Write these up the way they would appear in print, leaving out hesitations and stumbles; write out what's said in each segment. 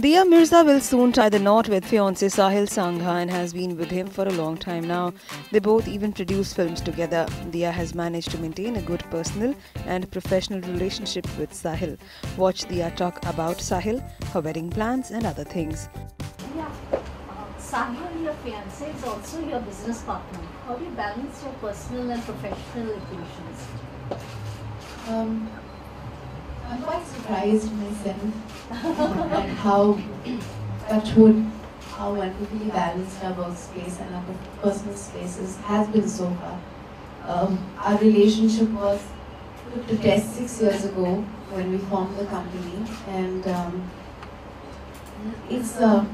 Dia Mirza will soon tie the knot with fiance Sahil Sangha and has been with him for a long time now. They both even produce films together. Dia has managed to maintain a good personal and professional relationship with Sahil. Watch Dia talk about Sahil, her wedding plans and other things. Yeah, Sahil, your fiance, is also your business partner. How do you balance your personal and professional equations? I'm quite surprised myself at how touchwood, how wonderfully balanced our workspace and our personal spaces has been so far. Our relationship was put to test 6 years ago when we formed the company, and it's a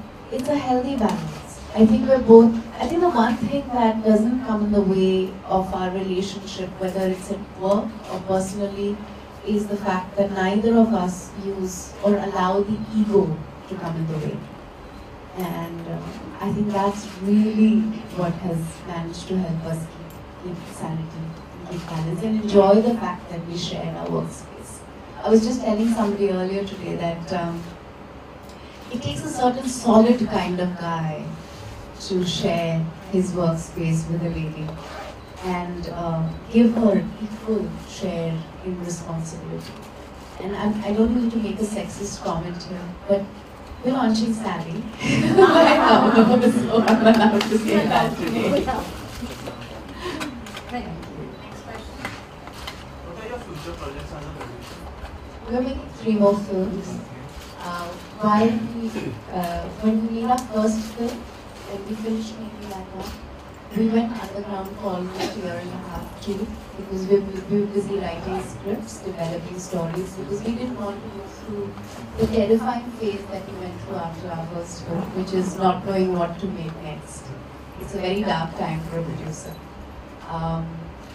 healthy balance. I think the one thing that doesn't come in the way of our relationship, whether it's at work or personally, is the fact that neither of us use or allow the ego to come in the way. And I think that's really what has managed to help us keep sanity, keep balance, and enjoy the fact that we share our workspace. I was just telling somebody earlier today that it takes a certain solid kind of guy to share his workspace with a lady and give her equal share in responsibility. And I don't mean to make a sexist comment here, but we're launching Sally. I know, so I'm allowed to say that today. Thank you. Next question. What are your future projects under production? We're making 3 more films. When we made our first film, when we finished making that one, we went underground for almost a year and a half too, because we were busy writing scripts, developing stories, because we didn't want to go through the terrifying phase that we went through after our first film, which is not knowing what to make next. It's a very dark time for a producer.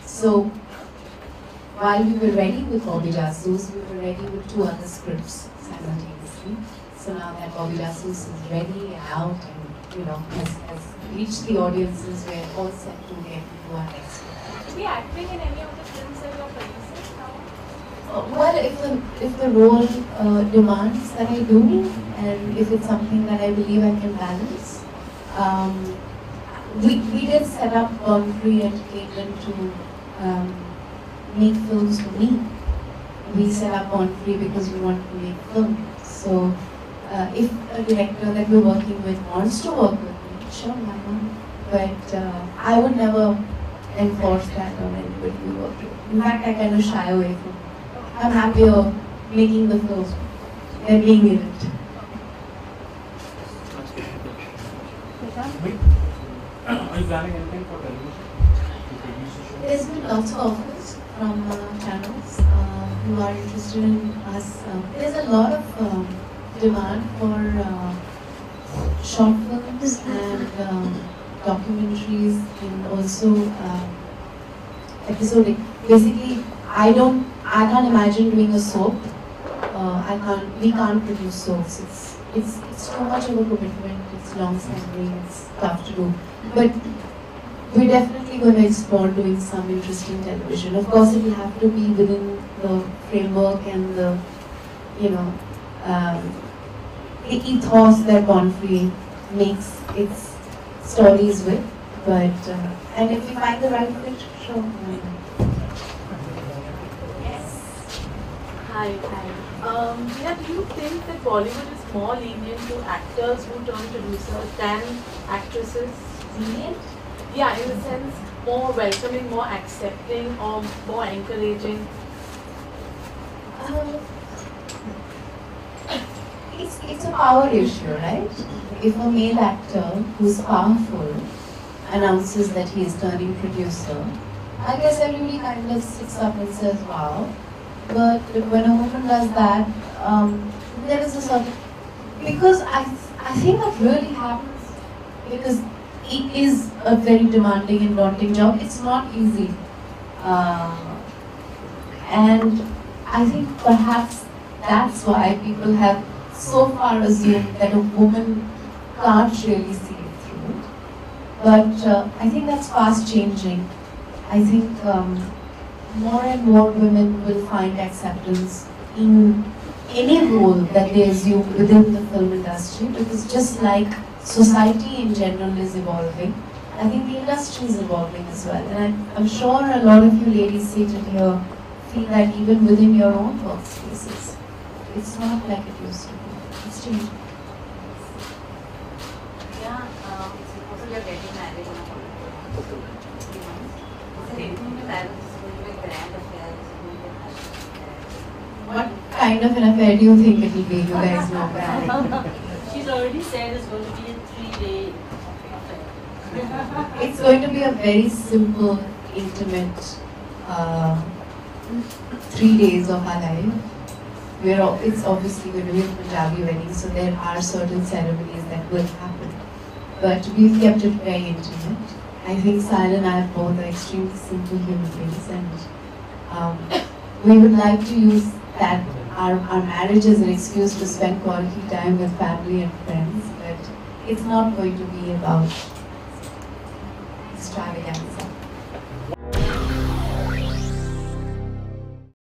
So while we were ready with Bobby Jasus, we were ready with 2 other scripts simultaneously. So now that Bobby Jasus is ready and out and has reached the audiences, we're all set to get into our next film. To be acting in any of the films that you're producing now? Well, if the role demands that I do, and if it's something that I believe I can balance, we did set up Boundary Entertainment to make films for me. We set up Boundary because we wanted to make films. So if a director that we're working with wants to work with me, sure, why not? But I would never enforce that on anybody we work with. In fact, I kind of shy away from it. I'm happier making the film than being in it. Are you planning anything for television? To produce a show? There's been lots of offers from channels who are interested in us. There's a lot of demand for short films and documentaries, and also episodic. Basically, I can't imagine doing a soap. We can't produce soaps. It's too much of a commitment. It's long-standing. It's tough to do. But we're definitely going to explore doing some interesting television. Of course, it will have to be within the framework and the ethos that Bonfrey makes its stories with. But and if we find the right fit, sure. Yes. Hi. Neha, do you think that Bollywood is more lenient to actors who turn producers than actresses? Lenient? Yeah, in the sense more welcoming, more accepting, or more encouraging? It's a power issue, right? If a male actor who's powerful announces that he is turning producer, I guess everybody kind of sits up and says, wow. But when a woman does that, there is a certain... Because I think that really happens because it is a very demanding and daunting job. It's not easy. And I think perhaps that's why people have so far assumed that a woman can't really see it through. But I think that's fast changing. I think more and more women will find acceptance in any role that they assume within the film industry, because just like society in general is evolving, I think the industry is evolving as well. And I'm sure a lot of you ladies seated here feel that even within your own workspaces, it's not like it used to be. It's changing. Yeah, suppose we are getting married in a 3 months. Is there anything that is going to be a grand affair? Is it going to be a hush affair? What kind of an affair do you think it will be? You guys know that. She's already said it's going to be a 3-day affair. It's going to be a very simple, intimate 3 days of our life. It's obviously going to be a Punjabi wedding, so there are certain ceremonies that will happen. But we've kept it very intimate. I think Sahil and I both are extremely simple human beings, and we would like to use that our marriage as an excuse to spend quality time with family and friends, but it's not going to be about extravaganza.